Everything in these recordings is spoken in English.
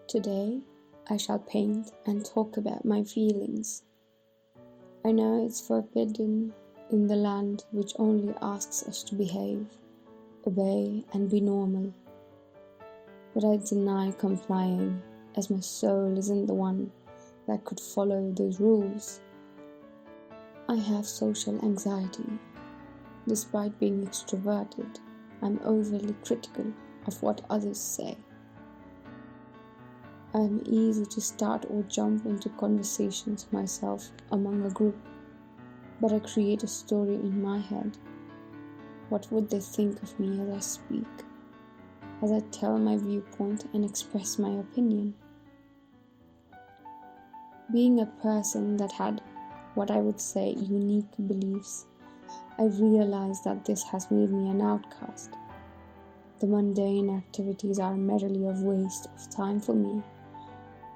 Today, I shall paint and talk about my feelings. I know it's forbidden in the land which only asks us to behave, obey, and be normal. But I deny complying, as my soul isn't the one that could follow those rules. I have social anxiety. Despite being extroverted, I'm overly critical of what others say. I am easy to start or jump into conversations myself among a group, but I create a story in my head. What would they think of me as I speak, as I tell my viewpoint and express my opinion? Being a person that had what I would say unique beliefs, I realized that this has made me an outcast. The mundane activities are merely a waste of time for me,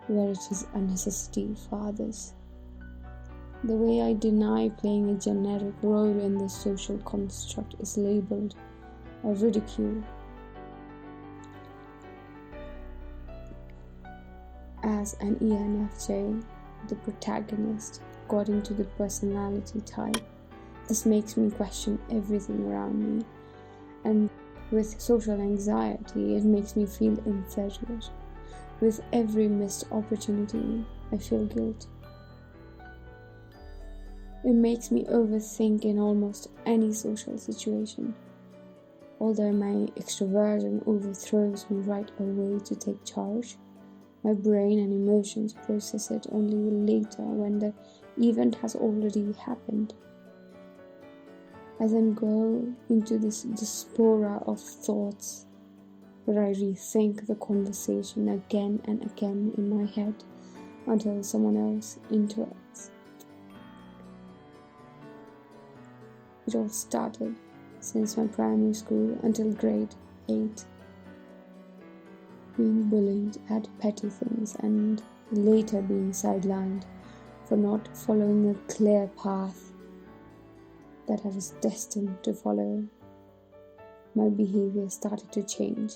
where it is a necessity for others. The way I deny playing a generic role in this social construct is labelled a ridicule. As an ENFJ, the protagonist, according to the personality type, this makes me question everything around me, and with social anxiety, it makes me feel inferior. With every missed opportunity, I feel guilt. It makes me overthink in almost any social situation. Although my extroversion overthrows me right away to take charge, my brain and emotions process it only later when the event has already happened. I then go into this diaspora of thoughts where I rethink the conversation again and again in my head until someone else interrupts. It all started since my primary school until grade 8. Being bullied at petty things and later being sidelined for not following a clear path that I was destined to follow. My behaviour started to change.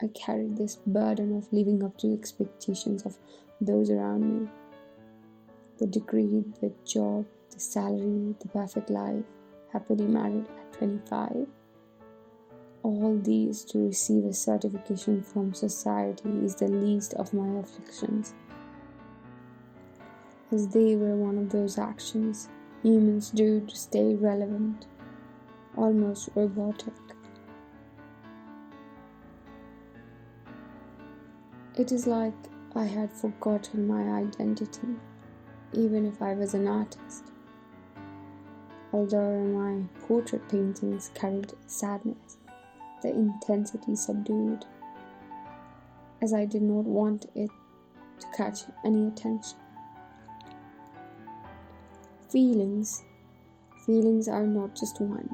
I carried this burden of living up to expectations of those around me. The degree, the job, the salary, the perfect life, happily married at 25. All these to receive a certification from society is the least of my afflictions, as they were one of those actions humans do to stay relevant, almost robotic. It is like I had forgotten my identity, even if I was an artist. Although my portrait paintings carried sadness, the intensity subdued, as I did not want it to catch any attention. Feelings are not just one.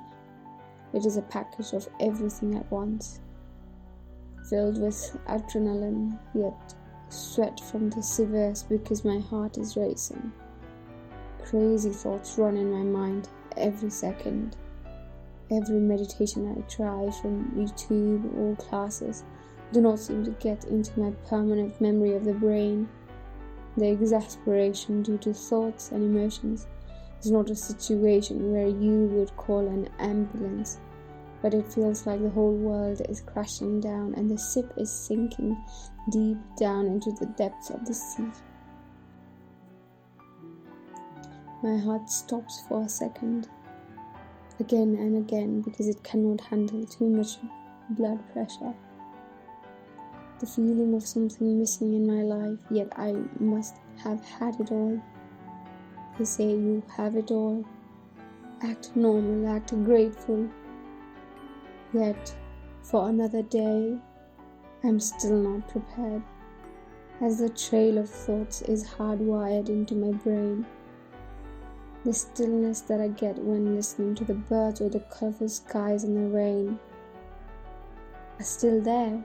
It is a package of everything at once, filled with adrenaline, yet sweat from the sieves because my heart is racing. Crazy thoughts run in my mind every second. Every meditation I try from YouTube or classes do not seem to get into my permanent memory of the brain. The exasperation due to thoughts and emotions is not a situation where you would call an ambulance, but it feels like the whole world is crashing down and the ship is sinking deep down into the depths of the sea. My heart stops for a second, again and again, because it cannot handle too much blood pressure. The feeling of something missing in my life, yet I must have had it all. They say you have it all. Act normal, act grateful. Yet, for another day, I'm still not prepared, as the trail of thoughts is hardwired into my brain. The stillness that I get when listening to the birds or the colourful skies in the rain are still there.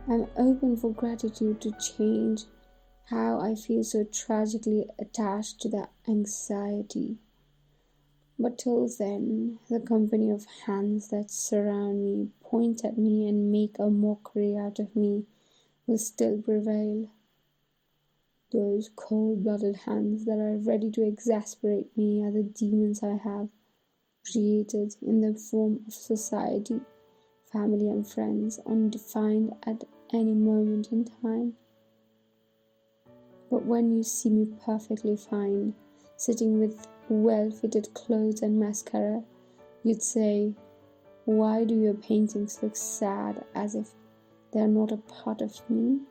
I'm open for gratitude to change how I feel so tragically attached to the anxiety. But till then, the company of hands that surround me, point at me and make a mockery out of me will still prevail. Those cold-blooded hands that are ready to exasperate me are the demons I have created in the form of society, family and friends, undefined at any moment in time. But when you see me perfectly fine, sitting with well-fitted clothes and mascara, you'd say, "Why do your paintings look sad, as if they are not a part of me?"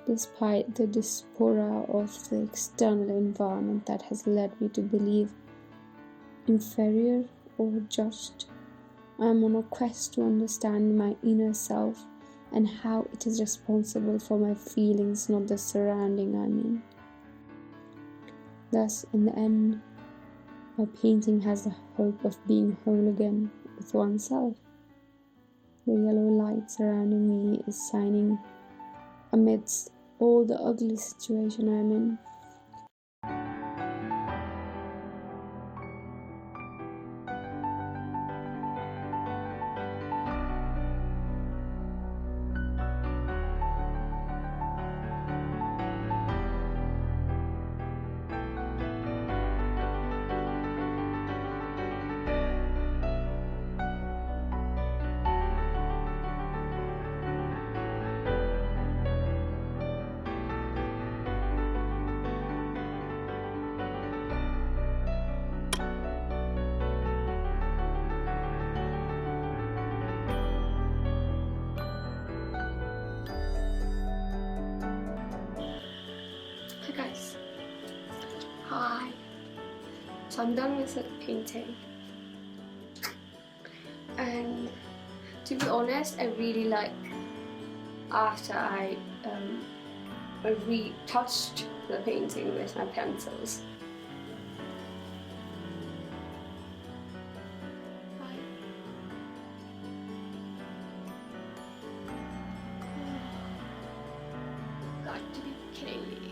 Despite the diaspora of the external environment that has led me to believe inferior or judged, I am on a quest to understand my inner self and how it is responsible for my feelings, not the surrounding I'm in. Thus, in the end, my painting has the hope of being whole again with oneself. The yellow light surrounding me is shining amidst all the ugly situation I'm in. Hi guys. Hi. So I'm done with the painting, and to be honest, I really like after I retouched the painting with my pencils. Hi. Got to be kidding me.